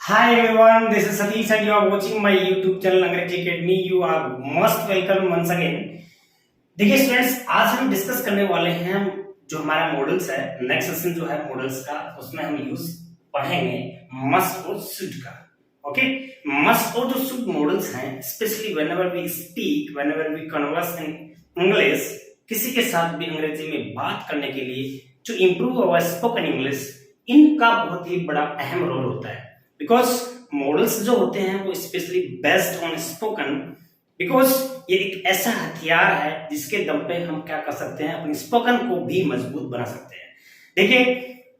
Hi everyone, this is Satish and you are watching my YouTube channel अंग्रेजी academy. You are most welcome once again. देखिए students, आज हम discuss करने वाले हैं जो हमारा मॉडल्स है. नेक्स्ट सेशन जो है मॉडल्स का, उसमें हम यूज पढ़ेंगे मस्ट और शुड का. ओके, मस्ट और जो शुड मॉडल्स हैं, specially whenever we speak, whenever we converse in English, किसी के साथ भी अंग्रेजी में बात करने के लिए जो इम्प्रूव अवर स्पोकन इंग्लिश, इनका बहुत ही बड़ा अहम रोल होता है. बिकॉज मॉडल्स जो होते हैं वो specially based on spoken, because ये एक ऐसा हथियार है जिसके दम पे हम क्या कर सकते हैं, अपनी स्पोकन को भी मजबूत बना सकते हैं. देखिए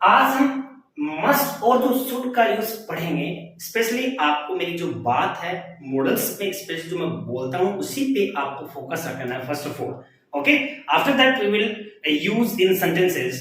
आज हम मस्ट और जो शुड का यूज पढ़ेंगे. स्पेशली आपको मेरी जो बात है मॉडल्स पे, स्पेशली जो मैं बोलता हूं उसी पे आपको फोकस रखना है first of all. Okay, after that we will use in sentences.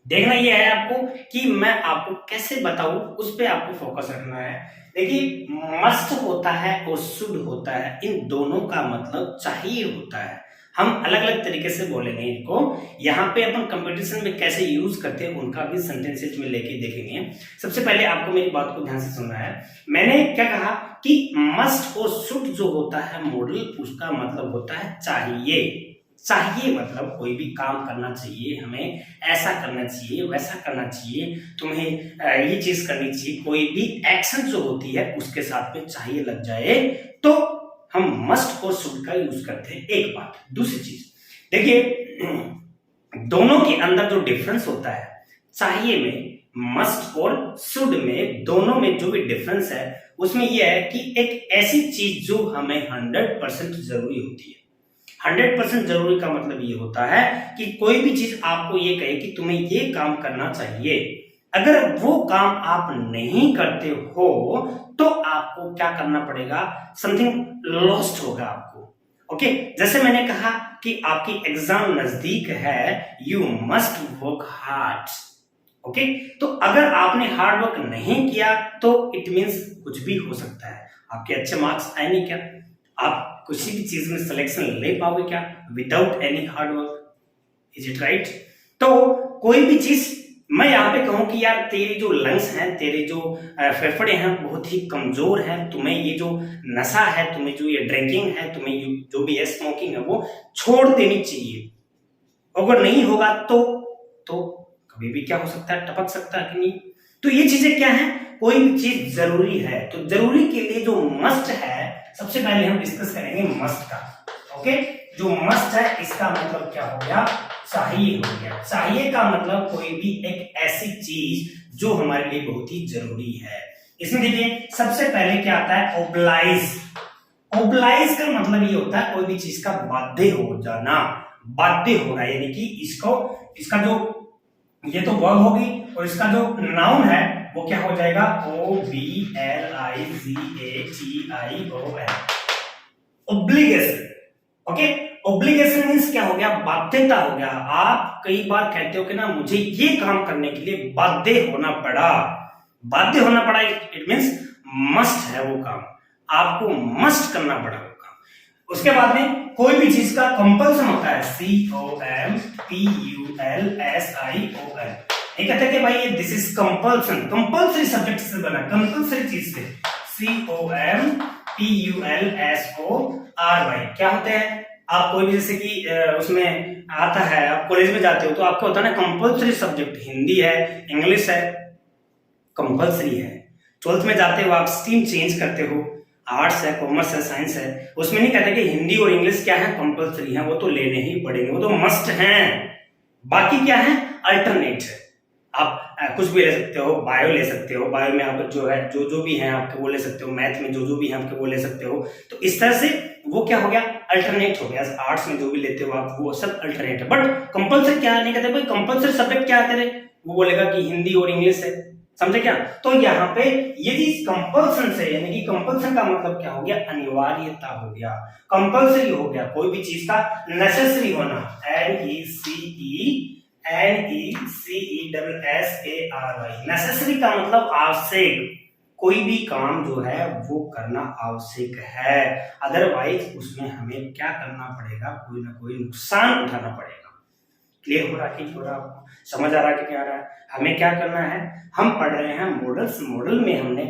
देखना ये है आपको कि मैं आपको कैसे बताऊं, उस पे आपको फोकस रखना है. देखिए मस्ट होता है और शुड होता है, इन दोनों का मतलब चाहिए होता है. हम अलग अलग तरीके से बोलेंगे इनको. यहाँ पे अपन कंपटीशन में कैसे यूज करते हैं उनका भी सेंटेंसेज में लेके देखेंगे. सबसे पहले आपको मेरी बात को ध्यान से सुनना है. मैंने क्या कहा कि मस्ट और शुड जो होता है मॉडल, उसका मतलब होता है चाहिए. चाहिए मतलब कोई भी काम करना चाहिए, हमें ऐसा करना चाहिए, वैसा करना चाहिए, तुम्हें ये चीज करनी चाहिए. कोई भी एक्शन जो होती है उसके साथ में चाहिए लग जाए तो हम मस्ट और शुड का यूज करते हैं. एक बात. दूसरी चीज देखिए, दोनों के अंदर जो डिफरेंस होता है, चाहिए में, मस्ट और शुड में, दोनों में जो भी डिफरेंस है उसमें यह है कि एक ऐसी चीज जो हमें 100% जरूरी होती है. 100% जरूरी का मतलब ये होता है कि कोई भी चीज आपको ये कहे कि तुम्हें ये काम करना चाहिए, अगर वो काम आप नहीं करते हो तो आपको क्या करना पड़ेगा, समथिंग लॉस्ट होगा आपको. ओके, जैसे मैंने कहा कि आपकी एग्जाम नजदीक है, you must work hard. Okay, तो अगर आपने हार्ड वर्क नहीं किया तो इट मींस कुछ भी हो सकता है. आपके अच्छे मार्क्स आए नहीं क्या, आप किसी भी चीज में सिलेक्शन ले पाओगे क्या without any hard work. Is it right? तो कोई भी चीज मैं यहाँ पे कहूं कि यार तेरी जो लंग्स हैं, तेरे जो फेफड़े हैं बहुत ही कमजोर हैं, तुम्हें ये जो नशा है, तुम्हें जो ये ड्रिंकिंग है, तुम्हें जो भी है स्मोकिंग है, वो छोड़ देनी चाहिए. अगर नहीं होगा तो कभी भी क्या हो सकता है, टपक सकता है कि नहीं. तो ये चीजें क्या है, कोई भी चीज जरूरी है तो जरूरी के लिए जो मस्ट है, सबसे पहले हम डिस्कस करेंगे मस्ट का. ओके, जो मस्ट है इसका मतलब क्या हो गया, चाहिए हो गया. चाहिए का मतलब कोई भी एक ऐसी चीज जो हमारे लिए बहुत ही जरूरी है. इसमें देखिए सबसे पहले क्या आता है, ओब्लाइज. ओब्लाइज का मतलब ये होता है कोई भी चीज का बाध्य हो जाना, बाध्य होना, यानी कि इसका जो ये तो वर्ब होगी और इसका जो नाउन है वो क्या हो जाएगा, OBLIGATION, obligation. Okay, obligation means क्या हो गया, बाध्यता हो गया. आप कई बार कहते हो कि ना मुझे ये काम करने के लिए बाध्य होना पड़ा. बाध्य होना पड़ा इट मींस मस्ट है वो काम, आपको मस्ट करना पड़ा वो काम. उसके बाद में कोई भी चीज का कंपल्सन होता है, COMPULSION. ये कहते हैं कि भाई ये this is compulsion, compulsory subject से बना, कंपल्सरी चीज से. COMPULSORY क्या होते हैं, आप कोई भी जैसे कि उसमें आता है, आप कॉलेज में जाते हो तो आपको होता है ना कंपल्सरी सब्जेक्ट, हिंदी है, इंग्लिश है, कंपल्सरी है. 12th में जाते हो आप स्ट्रीम चेंज करते हो, आर्ट्स है, कॉमर्स है, साइंस है, उसमें नहीं कहते कि हिंदी और इंग्लिश क्या है, कंपल्सरी है, वो तो लेने ही पड़ेंगे, वो तो मस्ट हैं. बाकी क्या है, अल्टरनेट है. आप कुछ भी ले सकते हो, बायो ले सकते हो, बायो में आप जो है जो भी है आपके वो ले सकते हो, मैथ में जो भी है आपके वो ले सकते हो. तो इस तरह से वो क्या हो गया, अल्टरनेट हो गया. आर्ट्स में जो भी लेते हो आप वो सब अल्टरनेट है. बट कंपल्सरी क्या नहीं कहते, भाई कंपल्सरी सब्जेक्ट क्या है तेरे, वो बोलेगा कि हिंदी और इंग्लिश है. समझे क्या? तो यहाँ पे यदि कंपल्सन से, यानी कि कंपल्सन का मतलब क्या हो गया, अनिवार्यता हो गया, कंपल्सरी हो गया, कोई भी चीज का नेसेसरी होना, NECESSARY. नेसेसरी का मतलब आवश्यक, कोई भी काम जो है वो करना आवश्यक है, अदरवाइज उसमें हमें क्या करना पड़ेगा, कोई ना कोई नुकसान उठाना पड़ेगा. क्लियर हो रहा है कि हो रहा है? आपको समझ आ रहा है कि क्या आ रहा है? हमें क्या करना है, हम पढ़ रहे हैं मॉडल्स। मॉडल में हमने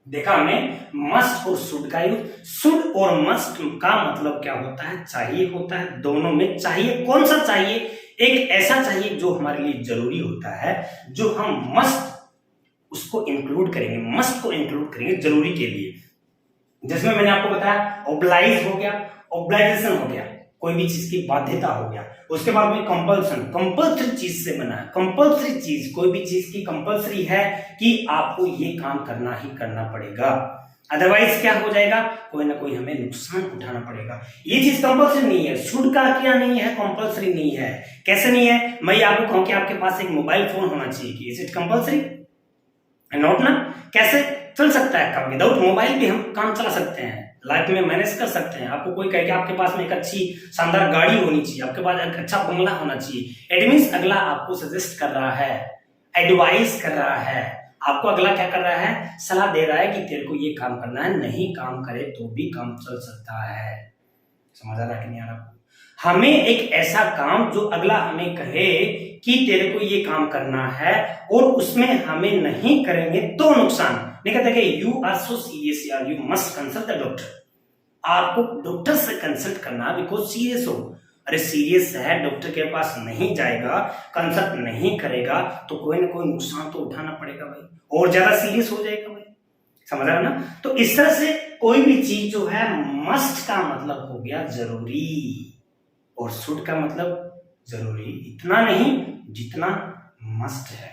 देखा हमने मस्ट और शुड का यूज। शुड और मस्ट का मतलब क्या होता है, चाहिए होता है। दोनों में चाहिए कौन सा चाहिए, एक ऐसा चाहिए जो हमारे लिए जरूरी होता है, जो हम मस्ट उसको इंक्लूड करेंगे, मस्ट को इंक्लूड करेंगे जरूरी के लिए। जिसमें मैंने आपको बताया ऑब्लाइज हो गया, ऑब्लाइजेशन हो गया, कोई भी चीज की बाध्यता हो गया। उसके बाद में कंपल्सन, कंपल्सरी चीज से बना है। कंपल्सरी चीज, कोई भी चीज की कंपल्सरी है कि आपको ये काम करना ही करना पड़ेगा, अदरवाइज क्या हो जाएगा, कोई ना कोई हमें नुकसान उठाना पड़ेगा। ये चीज कंपल्सरी नहीं है। शुड का क्या नहीं है, कंपल्सरी नहीं है। कैसे नहीं है, मैं आपको कहूं कि आपके पास एक मोबाइल फोन होना चाहिए, इज इट कंपल्सरी? नोट ना। कैसे चल सकता है काम, विदाउट मोबाइल भी हम काम चला सकते हैं, लाइफ में मैनेज कर सकते हैं। आपको कोई कहे कि आपके पास में एक अच्छी शानदार गाड़ी होनी चाहिए, आपके पास एक अच्छा बंगला होना चाहिए, इट मींस अगला आपको सजेस्ट कर रहा है, एडवाइस कर रहा है, आपको अगला क्या कर रहा है, सलाह दे रहा है कि तेरे को ये काम करना है, नहीं काम करे तो भी काम चल सकता है। समझ आ रहा है कि नहीं आ रहा? हमें एक ऐसा काम जो अगला हमें कहे कि तेरे को ये काम करना है और उसमें हमें नहीं करेंगे तो नुकसान। नहीं कहते कि यू आर सो सीरियस यार, you must consult the doctor. आपको डॉक्टर से कंसल्ट करना बिकॉज सीरियस हो। अरे सीरियस है, डॉक्टर के पास नहीं जाएगा, कंसल्ट नहीं करेगा तो कोई ना कोई नुकसान तो उठाना पड़ेगा भाई, और ज्यादा सीरियस हो जाएगा भाई। समझ रहा है ना? तो इस तरह से कोई भी चीज जो है, मस्ट का मतलब हो गया जरूरी और शुड का मतलब जरूरी इतना नहीं जितना मस्ट है।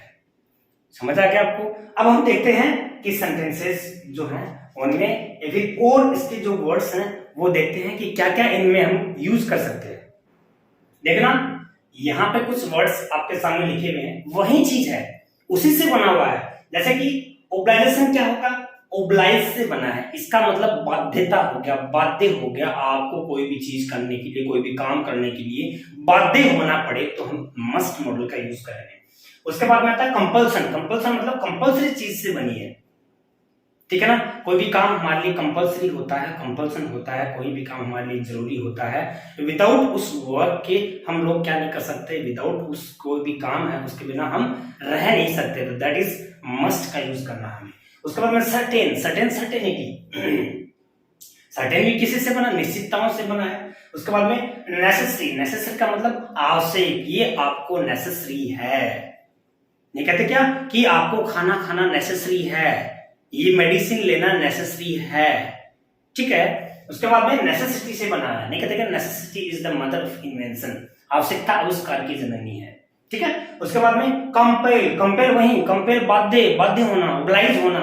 समझ आ गया आपको? अब हम देखते हैं कि सेंटेंसेस जो हैं उनमें फिर और इसके जो वर्ड्स हैं वो देखते हैं कि क्या क्या इनमें हम यूज कर सकते हैं। देखना यहाँ पे कुछ वर्ड्स आपके सामने लिखे हुए हैं, वही चीज है, उसी से बना हुआ है। जैसे कि ओब्लाइजेशन क्या होगा, ओब्लाइज से बना है, इसका मतलब बाध्यता हो गया, बाध्य हो गया। आपको कोई भी चीज करने के लिए, कोई भी काम करने के लिए बाध्य होना पड़े तो हम मस्ट मॉडल का यूज करेंगे। उसके बाद में आता है कंपल्सन। कंपल्सन मतलब कंपल्सरी चीज से बनी है, ठीक है ना? कोई भी काम हमारे लिए कंपल्सरी होता है, कंपल्सन होता है, कोई भी काम हमारे लिए जरूरी होता है। विदाउट उस वर्क के हम लोग क्या नहीं कर सकते, विदाउट उस कोई भी काम है उसके बिना हम रह नहीं सकते, तो दैट इज मस्ट का यूज करना हमें। उसके बाद में सर्टेन, सर्टेनिटी, सर्टेन भी किसी से बना, निश्चितताओं से बना है। उसके बाद में नेसेसरी, नेसेसरी का मतलब आवश्यक, ये आपको नेसेसरी है। नहीं कहते क्या कि आपको खाना खाना नेसेसरी है, ये मेडिसिन लेना नेसेसरी है, ठीक है? उसके बाद में नेसेसिटी से बना है। नहीं कहते क्या necessity is the mother of invention, आवश्यकता आविष्कार की जननी है, ठीक है? उसके बाद में कंपेल, कंपेल वही, कंपेल बाध्य, बाध्य होना, ओब्लाइज होना।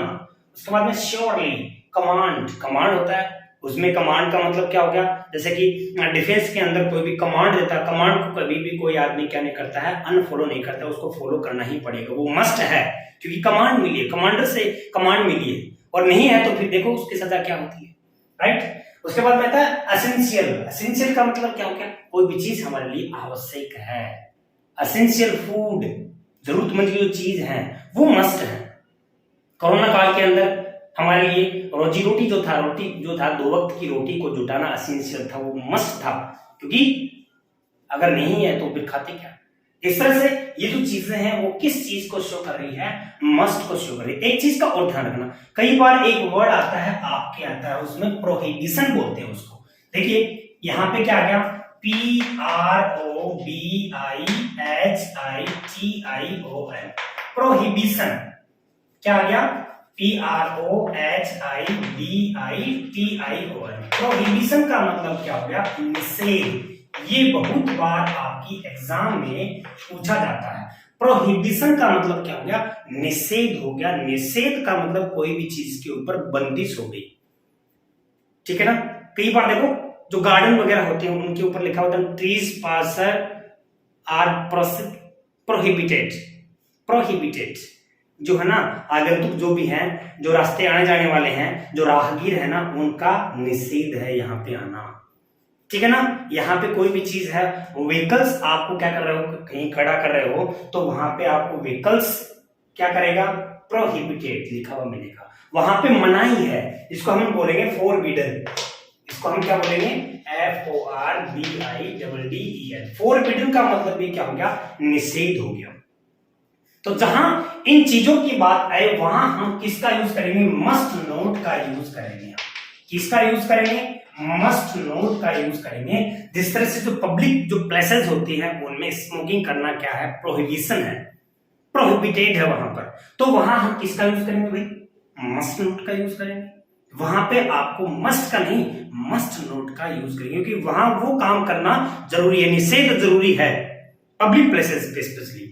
उसके बाद में श्योरली, कमांड, कमांड होता है, उसमें कमांड का मतलब क्या हो गया, जैसे कि डिफेंस के अंदर कोई भी कमांड देता है, कमांड को कभी भी कोई आदमी क्या नहीं करता है, अनफॉलो नहीं करता, उसको फॉलो करना ही पड़ेगा, वो मस्ट है, क्योंकि कमांड मिली है, कमांडर से कमांड मिली है, और नहीं है तो फिर देखो उसकी सजा क्या होती है, राइट? उसके बाद में आता है एसेंशियल। एसेंशियल का मतलब क्या हो गया, कोई भी चीज हमारे लिए आवश्यक है। एसेंशियल फूड, जरूरतमंद की जो चीज है वो मस्ट है। कोरोना काल के अंदर हमारे लिए रोजी रोटी जो था, रोटी जो था, 2 वक्त की रोटी को जुटाना एसेंशियल था, वो मस्ट था, क्योंकि अगर नहीं है तो फिर खाते क्या। इस तरह से ये जो चीजें हैं वो किस चीज को शो कर रही है, मस्ट को शो कर रही है। एक चीज का और ध्यान रखना, कई बार एक वर्ड आता है, आपके आता है, उसमें प्रोहिबिशन बोलते हैं उसको। देखिए यहाँ पे क्या आ गया, PROBIHITION, प्रोहिबिशन। क्या आ गया, PROHIBITION, प्रोहिबिशन का मतलब क्या हो गया, निषेध। ये बहुत बार आपकी एग्जाम में पूछा जाता है। प्रोहिबिशन का मतलब क्या हो गया, निषेध हो गया। निषेध का मतलब कोई भी चीज के ऊपर बंदिश हो गई, ठीक है ना? कई बार देखो जो गार्डन वगैरह होते हैं उनके ऊपर लिखा होता है trespassers are prohibited, prohibited. जो है ना आगंतुक जो भी हैं, जो रास्ते आने जाने वाले हैं, जो राहगीर है ना, उनका निषेध है यहाँ पे आना, ठीक है ना? यहाँ पे कोई भी चीज है, व्हीकल्स आपको क्या कर रहे हो, कहीं खड़ा कर रहे हो तो वहां पे आपको व्हीकल्स क्या करेगा, प्रोहिबिटेड लिखा हुआ मिलेगा। वहां पे मनाही है, इसको हम बोलेंगे फोरबिडन, इसको हम क्या बोलेंगे, FORBIDDEN, फोरबिडन का मतलब भी क्या हो गया, निषेध हो गया। तो जहां इन चीजों की बात आए वहां हम किसका यूज करेंगे, मस्ट नोट का यूज करेंगे। किसका यूज करेंगे, मस्ट नोट का यूज करेंगे। जिस तरह से जो पब्लिक जो प्लेसेस होती हैं उनमें स्मोकिंग करना क्या है, प्रोहिबिशन है, प्रोहिबिटेड है वहां पर, तो वहां हम किसका यूज करेंगे भाई, मस्ट नोट का यूज करेंगे। वहां पे आपको मस्ट का नहीं, मस्ट नोट का यूज करेंगे, क्योंकि वहां वो काम करना जरूरी है, निषेध जरूरी है पब्लिक प्लेसेस पे स्पेशली,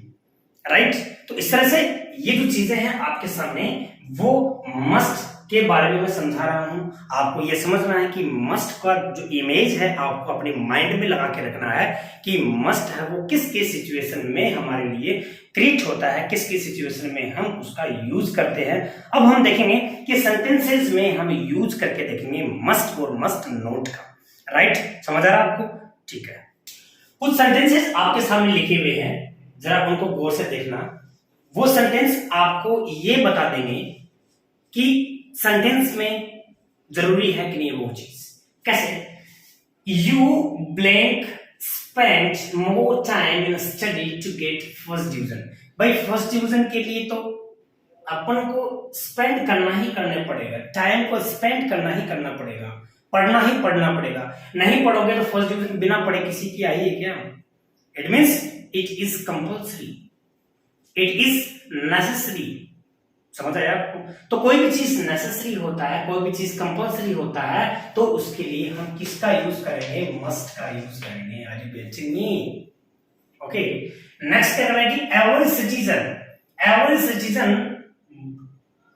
राइट। तो इस तरह से ये जो चीजें हैं आपके सामने, वो मस्ट के बारे में मैं समझा रहा हूं। आपको ये समझना है कि मस्ट का जो इमेज है आपको अपने माइंड में लगा के रखना है कि मस्ट है वो किस किस सिचुएशन में हमारे लिए क्रिएट होता है, किस किस सिचुएशन में हम उसका यूज करते हैं। अब हम देखेंगे कि सेंटेंसेस में हम यूज करके देखेंगे मस्ट और मस्ट नोट का, राइट। समझ आ रहा है आपको, ठीक है। कुछ सेंटेंसेस आपके सामने लिखे हुए हैं, जरा उनको गौर से देखना। वो सेंटेंस आपको ये बता देंगे कि सेंटेंस में जरूरी है कि नहीं वो चीज। कैसे, you blank spend more time in study to get first division. भाई फर्स्ट डिवीजन के लिए तो अपन को स्पेंड करना ही करना पड़ेगा, टाइम को स्पेंड करना ही करना पड़ेगा, पढ़ना ही पढ़ना पड़ेगा। नहीं पढ़ोगे तो फर्स्ट डिवीजन बिना पढ़े किसी की आई है क्या? It means it is compulsory, it is necessary. समझ आया आपको? तो कोई भी चीज नेसेसरी होता है, कोई भी चीज कंपल्सरी होता है, तो उसके लिए हम किसका यूज करेंगे, मस्ट का यूज करेंगे। Are you getting me? Okay, next क्या करेंगे, every citizen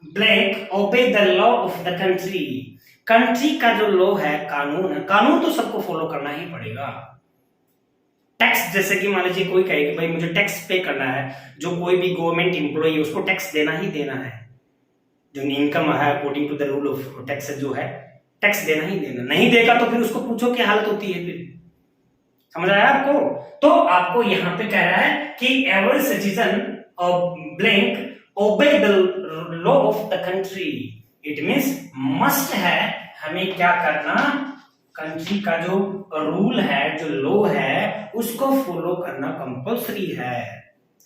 blank obey the law of the country. Country का जो लॉ है, कानून है, कानून तो सबको फॉलो करना ही पड़ेगा। टैक्स, जैसे कि मान लीजिए कोई कहे कि भाई मुझे टैक्स पे करना है, जो कोई भी गवर्नमेंट एम्प्लॉय है उसको टैक्स देना ही देना है, जो इनकम है according to the rule of tax जो है, टैक्स देना ही देना। नहीं देगा तो फिर उसको पूछो क्या हालत होती है फिर। समझ आया आपको? तो आपको यहां पे कह रहा है कि every citizen of blank obey the law of the country. It means must है हमें क्या करना, कंट्री का जो रूल है, जो लॉ है, उसको फॉलो करना कंपल्सरी है।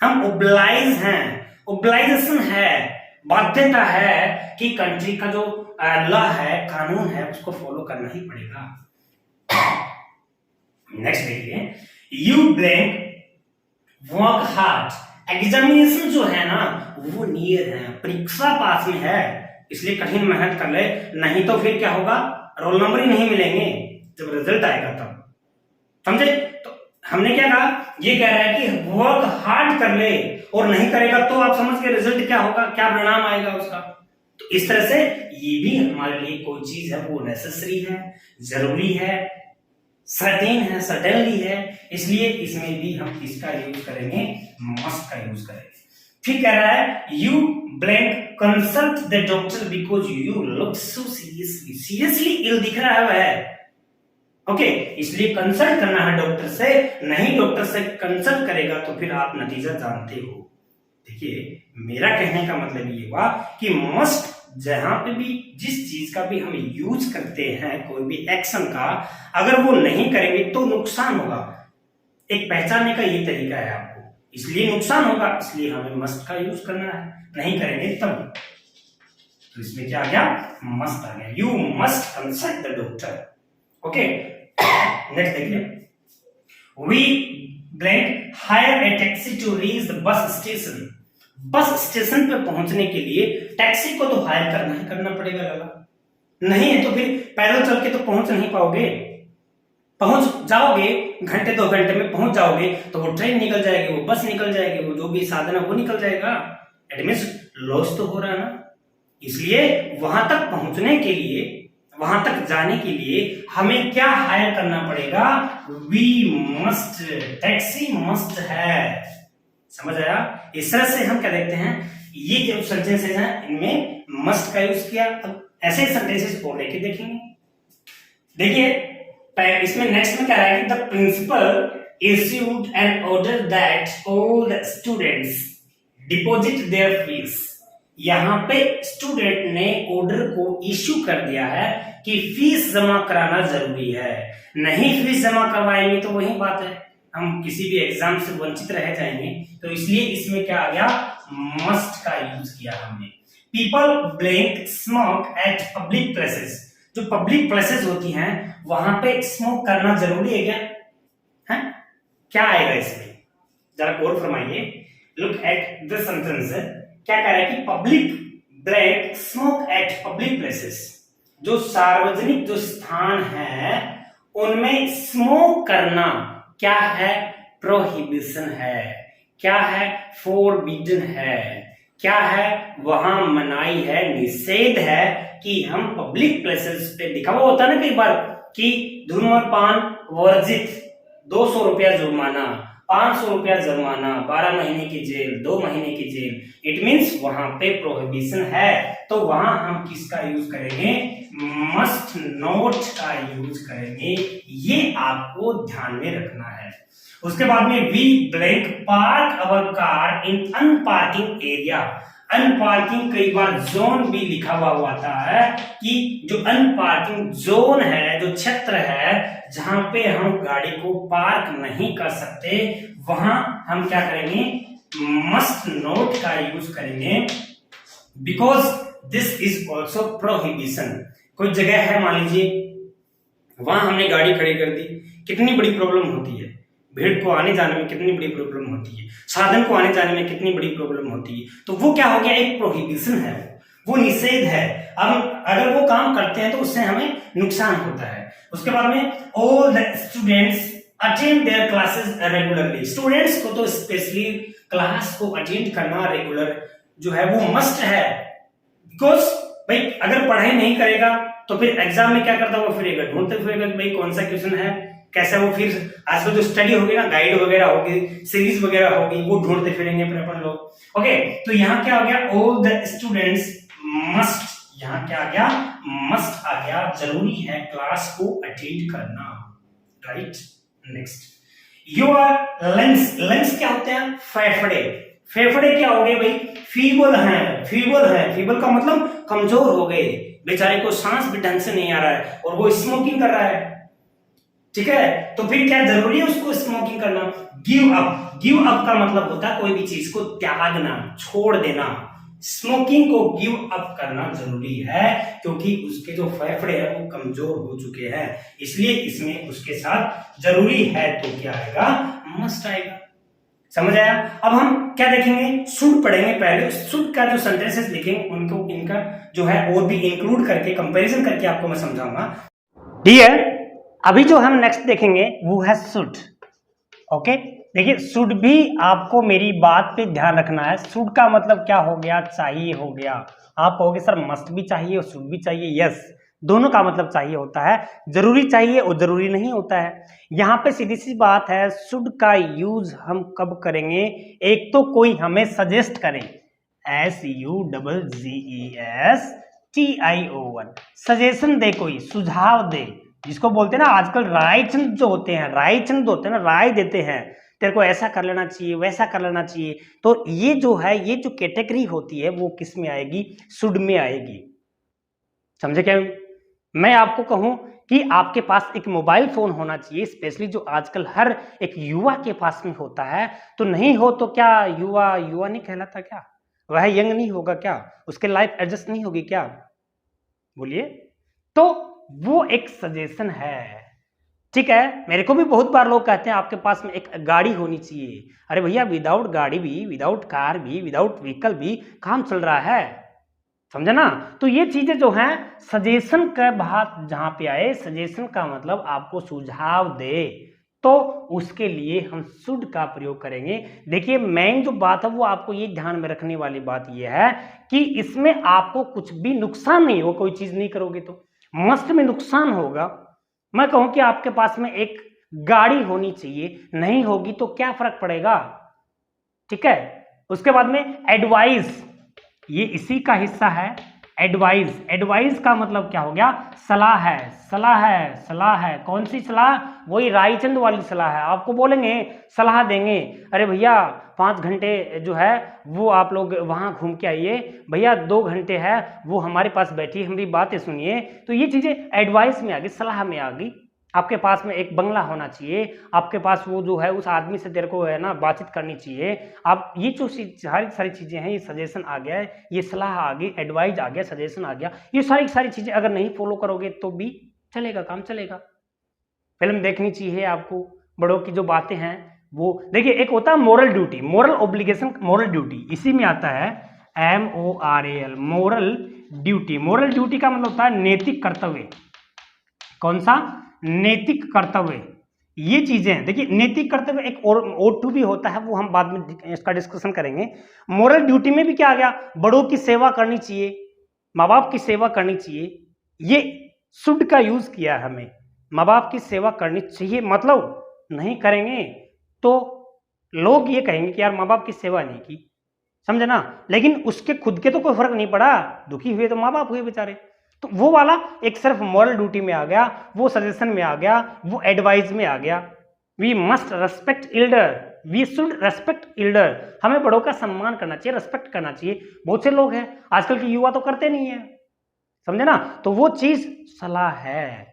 हम ओब्लाइज हैं, ओब्लाइजेशन है, बाध्यता है कि कंट्री का जो लॉ है, कानून है, उसको फॉलो करना ही पड़ेगा। नेक्स्ट देखिए, you blank work hard. Examination जो है ना वो नियर है, परीक्षा पास में है, इसलिए कठिन मेहनत कर ले, नहीं तो फिर क्या होगा, रोल नंबर ही नहीं मिलेंगे जब रिजल्ट आएगा तब। समझे? तो हमने क्या कहा, ये कह रहा है कि वर्क हार्ड कर ले, और नहीं करेगा तो आप समझ के रिजल्ट क्या होगा, क्या परिणाम आएगा उसका। तो इस तरह से ये भी हमारे लिए कोई चीज है वो नेसेसरी है, जरूरी है, सर्टेन है, सर्टेनली है, इसलिए इसमें भी हम किसका यूज करेंगे, मस्ट का यूज करेंगे। फिर कह रहा है you blank consult the doctor because you look so seriously. Seriously ill दिख रहा है, ओके, इसलिए कंसल्ट करना है डॉक्टर से। नहीं डॉक्टर से कंसल्ट करेगा तो फिर आप नतीजा जानते हो। देखिए मेरा कहने का मतलब ये हुआ कि मस्ट जहां पे भी जिस चीज का भी हम यूज करते हैं, कोई भी एक्शन का, अगर वो नहीं करेंगे तो नुकसान होगा। एक पहचानने का ये तरीका है आपको, इसलिए नुकसान होगा, इसलिए हमें मस्ट का यूज करना है। नहीं करेंगे तब, तो इसमें क्या आ गया, मस्ट आ गया। You must consult the doctor. Okay, next देखिए, we blank hire a taxi to reach the bus station. Bus station पे पहुंचने के लिए टैक्सी को तो हायर करना ही करना पड़ेगा लाला, नहीं है तो फिर पैदल चल के तो पहुंच नहीं पाओगे। पहुंच जाओगे घंटे 2 घंटे में पहुंच जाओगे तो वो ट्रेन निकल जाएगी, वो बस निकल जाएगी, वो जो भी साधन है वो निकल जाएगा, एट मींस लॉस तो हो रहा है ना। इसलिए वहां तक पहुंचने के लिए, वहां तक जाने के लिए हमें क्या हायर करना पड़ेगा, वी मस्ट, टैक्सी मस्ट है। समझ आया? इस तरह से हम क्या देखते हैं, ये जो सेंटेंसेस हैं इनमें मस्ट का यूज किया। अब ऐसे सेंटेंसेस और लेके देखेंगे। देखिए इसमें नेक्स्ट में क्या है कि the principal issued an order that all the students deposit their fees. यहां पे स्टूडेंट ने ऑर्डर को इश्यू कर दिया है कि फीस जमा कराना जरूरी है। नहीं फीस जमा करवाएंगे तो वही बात है, हम किसी भी एग्जाम से वंचित रह जाएंगे। तो इसलिए इसमें क्या आ गया, मस्ट का यूज किया हमने। People blank smoke eight public places, जो पब्लिक प्लेसेस होती हैं वहां पे स्मोक करना जरूरी है क्या? है क्या आएगा इसमें, जरा गौर फरमाइए। लुक एट द सेंटेंस, क्या कह रहा है कि public blank smoke eight public places, जो सार्वजनिक जो स्थान है उनमें स्मोक करना क्या है, प्रोहिबिशन है, क्या है, फोरबिडन है, क्या है, वहां मनाही है, निषेध है कि हम पब्लिक प्लेसेस पे, लिखा हुआ होता है ना कई बार कि धूम्रपान वर्जित, 200 रुपया जुर्माना, 500 रुपया जुर्माना, 12 महीने की जेल, 2 महीने की जेल। इट मीन्स वहां पे प्रोहिबिशन है, तो वहां हम किसका यूज करेंगे, मस्ट नोट का यूज करेंगे। ये आपको ध्यान में रखना है। उसके बाद में we blank park our car in unparking area. Unparking कई बार जोन भी लिखा हुआ होता है कि जो अनपार्किंग जोन है, जो क्षेत्र है जहां पे हम गाड़ी को पार्क नहीं कर सकते, वहां हम क्या करेंगे, मस्ट नोट का यूज करेंगे, because this is also prohibition. कोई जगह है मान लीजिए, वहां हमने गाड़ी खड़ी कर दी, कितनी बड़ी प्रॉब्लम होती है, भीड़ को आने जाने में कितनी बड़ी प्रॉब्लम होती है, साधन को आने जाने में कितनी बड़ी प्रॉब्लम होती है। तो वो क्या हो गया, एक प्रोहिबिशन है, वो निषेध है। अब अगर वो काम करते हैं तो उससे हमें नुकसान होता है। उसके बाद में all the students attend there classes regularly. Students को तो स्पेशली क्लास को अटेंड करना रेगुलर जो है वो मस्ट है, बिकॉज भाई अगर पढ़ाई नहीं करेगा तो फिर एग्जाम में क्या करता, वो फिरेगा, ढूंढते फिरेगा भाई कौन सा क्वेश्चन है, कैसा वो, फिर आजकल जो स्टडी होगी ना, गाइड वगैरह होगी, सीरीज वगैरह होगी, वो ढूंढते फिरेंगे फिर अपन लोग। ओके, तो यहाँ क्या हो गया, ऑल द स्टूडेंट्स मस्ट, यहाँ क्या आ गया, मस्ट आ गया, जरूरी है क्लास को अटेंड करना, right. Next, your lungs, lungs क्या होते हैं, फेफड़े। फेफड़े क्या हो गए भाई, फीबल हैं, फीबल है, फीबल का मतलब कमजोर हो गए, बेचारे को सांस भी ढंग से नहीं आ रहा है और वो स्मोकिंग कर रहा है, ठीक है। तो फिर क्या जरूरी है उसको स्मोकिंग करना, गिव अप। गिव अप का मतलब होता है कोई भी चीज को त्यागना, छोड़ देना। स्मोकिंग को गिव अप करना जरूरी है क्योंकि उसके जो फेफड़े हैं वो कमजोर हो चुके हैं, इसलिए इसमें उसके साथ जरूरी है तो क्या आएगा, मस्ट आएगा। समझ आया। अब हम क्या देखेंगे, शुड पढ़ेंगे। पहले शुड का जो सेंटेंसेस लिखेंगे उनको, इनका जो है और भी इंक्लूड करके, कंपैरिजन करके आपको मैं समझाऊंगा। डियर, अभी जो हम नेक्स्ट देखेंगे वो है शुड। ओके, देखिए शुड भी आपको मेरी बात पे ध्यान रखना है। शुड का मतलब क्या हो गया, चाहिए हो गया। आप कहोगे सर मस्ट भी चाहिए और शुड भी चाहिए, यस, दोनों का मतलब चाहिए होता है। जरूरी चाहिए और जरूरी नहीं होता है। यहाँ पे सीधी सी बात है, शुड का यूज हम कब करेंगे, एक तो कोई हमें सजेस्ट करे, SUGGESTION, सजेशन दे, कोई सुझाव दे, जिसको बोलते हैं ना आजकल राइट्स जो होते हैं, राइट्स होते हैं ना, राय देते हैं, तेरे को ऐसा कर लेना चाहिए, वैसा कर लेना चाहिए। तो ये जो है, ये जो कैटेगरी होती है वो किस में आएगी, शुड में आएगी। समझे क्या? मैं आपको कहूं कि आपके पास एक मोबाइल फोन होना चाहिए, स्पेशली जो आजकल हर एक युवा के पास में होता है। तो नहीं हो तो क्या युवा युवा नहीं कहलाता क्या, वह यंग नहीं होगा क्या, उसके लाइफ एडजस्ट नहीं होगी क्या, बोलिए। तो वो एक सजेशन है, ठीक है। मेरे को भी बहुत बार लोग कहते हैं आपके पास में एक गाड़ी होनी चाहिए। अरे भैया, विदाउट गाड़ी भी, विदाउट कार भी, विदाउट व्हीकल भी काम चल रहा है, समझे ना। तो ये चीजें जो हैं, सजेशन का बात जहां पे आए, सजेशन का मतलब आपको सुझाव दे, तो उसके लिए हम शुड का प्रयोग करेंगे। देखिए मेन जो बात है वो आपको ये ध्यान में रखने वाली बात ये है कि इसमें आपको कुछ भी नुकसान नहीं हो, कोई चीज नहीं करोगे तो। मस्ट में नुकसान होगा। मैं कहूं कि आपके पास में एक गाड़ी होनी चाहिए, नहीं होगी तो क्या फर्क पड़ेगा, ठीक है। उसके बाद में एडवाइस, ये इसी का हिस्सा है। एडवाइज, एडवाइज का मतलब क्या हो गया, सलाह है, सलाह है, सलाह है। कौन सी सलाह, वही रायचंद वाली सलाह है। आपको बोलेंगे, सलाह देंगे, अरे भैया 5 घंटे जो है वो आप लोग वहां घूम के आइए, भैया 2 घंटे है वो हमारे पास बैठिए, हमारी बातें सुनिए। तो ये चीजें एडवाइस में आ गई, सलाह में आ गई। आपके पास में एक बंगला होना चाहिए, आपके पास वो जो है उस आदमी से तेरे को है ना बातचीत करनी चाहिए। आप ये जो सारी चीजें हैं, ये सजेशन आ गया है, ये सलाह आ गई, एडवाइस आ गया, सजेशन आ गया। ये सारी चीजें अगर नहीं फॉलो करोगे तो भी चलेगा, काम चलेगा। फिल्म देखनी चाहिए आपको, बड़ों की जो बातें हैं वो देखिए। एक होता है moral duty, moral obligation, moral duty, इसी में आता है MORAL, moral duty. Moral duty का मतलब होता है नैतिक कर्तव्य। कौन सा, नैतिक कर्तव्य। ये चीजें देखिए, नैतिक कर्तव्य एक और टू भी होता है, वो हम बाद में इसका डिस्कशन करेंगे। मोरल ड्यूटी में भी क्या आ गया, बड़ों की सेवा करनी चाहिए, माँ बाप की सेवा करनी चाहिए। ये शुड का यूज किया है हमें, माँ बाप की सेवा करनी चाहिए, मतलब नहीं करेंगे तो लोग ये कहेंगे कि यार माँ बाप की सेवा नहीं की, समझे ना। लेकिन उसके खुद के तो कोई फर्क नहीं पड़ा, दुखी हुए तो माँ बाप हुए बेचारे। तो वो वाला एक सिर्फ मॉरल ड्यूटी में आ गया, वो सजेशन में आ गया, वो एडवाइस में आ गया। We must respect elder, we should respect elder. हमें बड़ों का सम्मान करना चाहिए, रेस्पेक्ट करना चाहिए। बहुत से लोग हैं आजकल के युवा तो करते नहीं है, समझे ना। तो वो चीज सलाह है,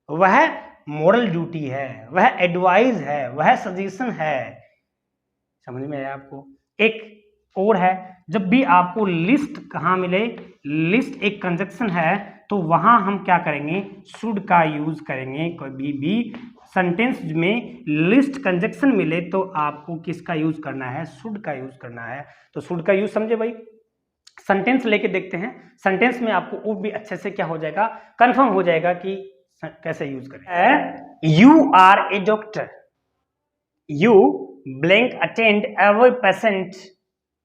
वह मॉरल ड्यूटी है, वह एडवाइस है, वह सजेशन है। समझ में आया आपको। एक और है, जब भी आपको लिस्ट कहाँ मिले, लिस्ट एक कंजक्शन है, तो वहां हम क्या करेंगे, शुड का यूज करेंगे। कभी भी सेंटेंस में लिस्ट कंजक्शन मिले तो आपको किसका यूज करना है, शुड का यूज करना है। तो शुड का यूज समझे भाई। सेंटेंस लेके देखते हैं, सेंटेंस में आपको वो भी अच्छे से क्या हो जाएगा, कंफर्म हो जाएगा कि कैसे यूज करें। You are a doctor, you blank attend every patient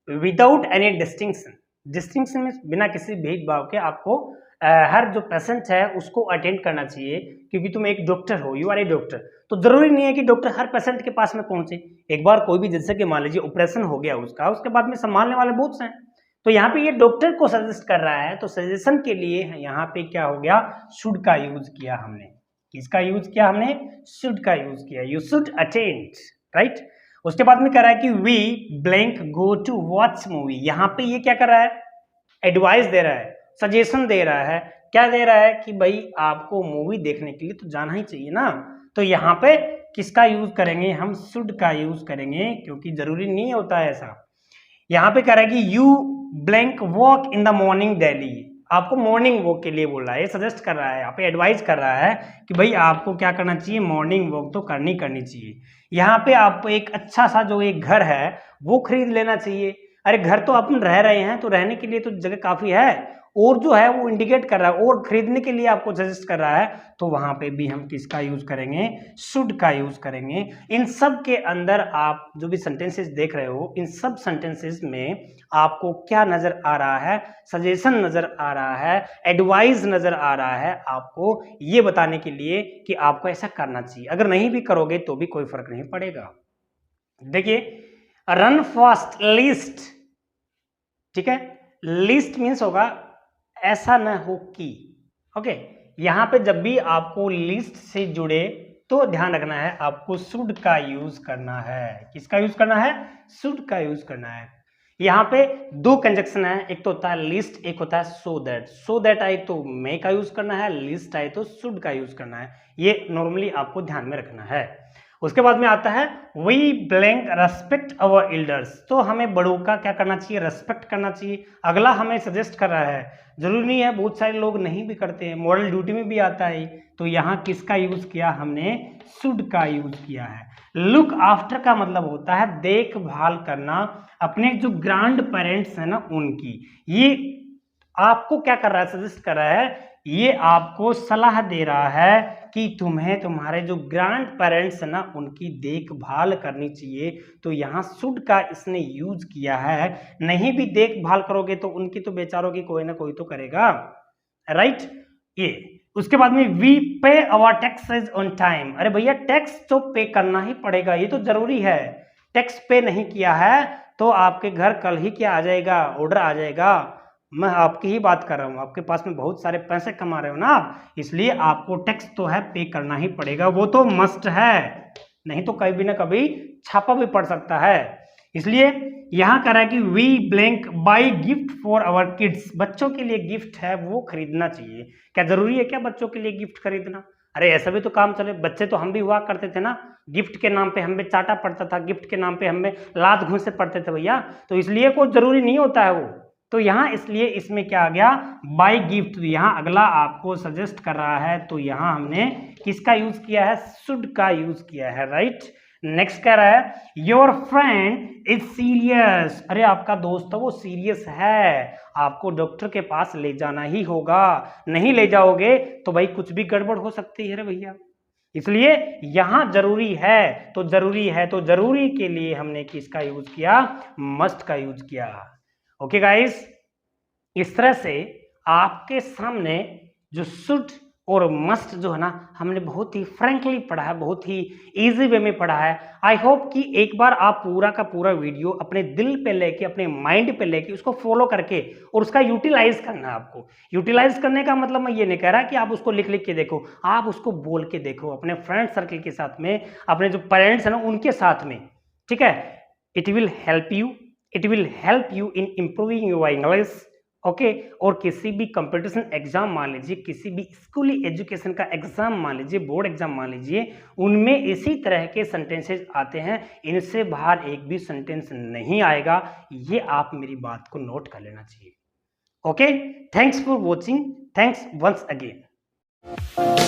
without any distinction. Distinction में बिना किसी भेदभाव के आपको हर जो पेशेंट है उसको अटेंड करना चाहिए, क्योंकि तुम एक डॉक्टर हो, यू आर ए डॉक्टर। तो जरूरी नहीं है कि डॉक्टर हर पेशेंट के पास में पहुंचे। एक बार कोई भी, जैसे कि मान लीजिए ऑपरेशन हो गया उसका, उसके बाद में संभालने वाले बहुत से हैं, तो यहाँ पे ये डॉक्टर को सजेस्ट कर रहा है, तो सजेशन के लिए यहाँ पे क्या हो गया, शुड का यूज किया हमने। किसका यूज किया हमने, शुड का यूज किया। You should attend, right. उसके बाद में कह रहा है कि we blank go to watch movie. यहाँ पे ये क्या कर रहा है, एडवाइस दे रहा है, सजेशन दे रहा है। क्या दे रहा है कि भाई आपको मूवी देखने के लिए तो जाना ही चाहिए ना। तो यहाँ पे किसका यूज करेंगे हम, शुड का यूज करेंगे, क्योंकि जरूरी नहीं होता है ऐसा। यहाँ पे कह रहा है कि you blank walk in the morning daily. आपको मॉर्निंग वॉक के लिए बोल रहा है, सजेस्ट कर रहा है, यहाँ पे एडवाइस कर रहा है कि भाई आपको क्या करना चाहिए, मॉर्निंग वॉक तो करनी चाहिए। यहाँ पे आपको एक अच्छा सा जो एक घर है वो खरीद लेना चाहिए। अरे घर तो अपन रह रहे हैं, तो रहने के लिए तो जगह काफी है, और जो है वो इंडिकेट कर रहा है और खरीदने के लिए आपको सजेस्ट कर रहा है, तो वहां पे भी हम किसका यूज करेंगे, शुड का यूज करेंगे। इन सब के अंदर आप जो भी सेंटेंसेस देख रहे हो, इन सब सेंटेंसेस में आपको क्या नजर आ रहा है, सजेशन नजर आ रहा है, एडवाइस नजर आ रहा है, आपको ये बताने के लिए कि आपको ऐसा करना चाहिए। अगर नहीं भी करोगे तो भी कोई फर्क नहीं पड़ेगा। देखिए, रन फास्ट लिस्ट, ठीक है, लिस्ट मीन्स होगा ऐसा न हो कि, ओके। यहां पे जब भी आपको लिस्ट से जुड़े तो ध्यान रखना है, आपको शुड का यूज करना है। किसका यूज करना है, शुड का यूज करना है। यहाँ पे दो कंजक्शन है, एक तो होता है लिस्ट, एक होता है सो दैट। सो दैट आए तो मे का यूज करना है, लिस्ट आए तो शुड का यूज करना है। ये नॉर्मली आपको ध्यान में रखना है। उसके बाद में आता है we blank respect our elders. तो हमें बड़ों का क्या करना चाहिए, रेस्पेक्ट करना चाहिए। अगला हमें सजेस्ट कर रहा है, जरूरी नहीं है, बहुत सारे लोग नहीं भी करते हैं, मॉरल ड्यूटी में भी आता है। तो यहाँ किसका यूज किया हमने, शुड का यूज किया है। लुक आफ्टर का मतलब होता है देखभाल करना, अपने जो ग्रैंड पेरेंट्स है ना उनकी। ये आपको क्या कर रहा है, सजेस्ट कर रहा है, ये आपको सलाह दे रहा है कि तुम्हें तुम्हारे जो ग्रैंड पेरेंट्स है ना उनकी देखभाल करनी चाहिए। तो यहाँ शुड का इसने यूज किया है। नहीं भी देखभाल करोगे तो उनकी तो बेचारों की कोई ना कोई तो करेगा, राइट। ये उसके बाद में वी पे अवर टैक्सेस ऑन टाइम। अरे भैया टैक्स तो पे करना ही पड़ेगा, ये तो जरूरी है। टैक्स पे नहीं किया है तो आपके घर कल ही क्या आ जाएगा, ऑर्डर आ जाएगा, मैं आपकी ही बात कर रहा हूँ, आपके पास में बहुत सारे पैसे कमा रहे हो ना आप, इसलिए आपको टैक्स तो है पे करना ही पड़ेगा, वो तो मस्ट है, नहीं तो कभी ना कभी छापा भी पड़ सकता है। इसलिए यहाँ कह रहा है कि we blank buy gift for our kids, बच्चों के लिए गिफ्ट है वो खरीदना चाहिए। क्या जरूरी है क्या बच्चों के लिए गिफ्ट खरीदना? अरे ऐसा भी तो काम चले, बच्चे तो हम भी हुआ करते थे ना, गिफ्ट के नाम पे हमें चाटा पड़ता था, गिफ्ट के नाम पे हमें लात घूंसे पड़ते थे भैया, तो इसलिए कोई जरूरी नहीं होता है वो। तो यहाँ इसलिए इसमें क्या आ गया, बाई गिफ्ट, तो यहाँ अगला आपको सजेस्ट कर रहा है, तो यहाँ हमने किसका यूज किया है, शुड का यूज किया है, राइट। नेक्स्ट कह रहा है योर फ्रेंड इज सीरियस, अरे आपका दोस्त वो सीरियस है, आपको डॉक्टर के पास ले जाना ही होगा, नहीं ले जाओगे तो भाई कुछ भी गड़बड़ हो सकती है रे भैया, इसलिए यहां जरूरी है, तो जरूरी है, तो जरूरी के लिए हमने किसका यूज किया, मस्ट का यूज किया। ओके गाइस, इस तरह से आपके सामने जो शुड और मस्ट जो है ना, हमने बहुत ही फ्रैंकली पढ़ा है, बहुत ही इजी वे में पढ़ा है। आई होप कि एक बार आप पूरा का पूरा वीडियो अपने दिल पे लेके, अपने माइंड पे लेके उसको फॉलो करके और उसका यूटिलाइज करना है आपको। यूटिलाइज करने का मतलब मैं ये नहीं कह रहा कि आप उसको लिख लिख के देखो, आप उसको बोल के देखो अपने फ्रेंड सर्कल के साथ में, अपने जो पेरेंट्स हैं ना उनके साथ में, ठीक है। It will help you in improving your English, okay. और किसी भी कंपटीशन एग्जाम मान लीजिए, किसी भी स्कूली एजुकेशन का एग्जाम मान लीजिए, बोर्ड एग्जाम मान लीजिए, उनमें इसी तरह के सेंटेंसेस आते हैं, इनसे बाहर एक भी सेंटेंस नहीं आएगा, ये आप मेरी बात को नोट कर लेना चाहिए। Okay, thanks for watching, thanks once again.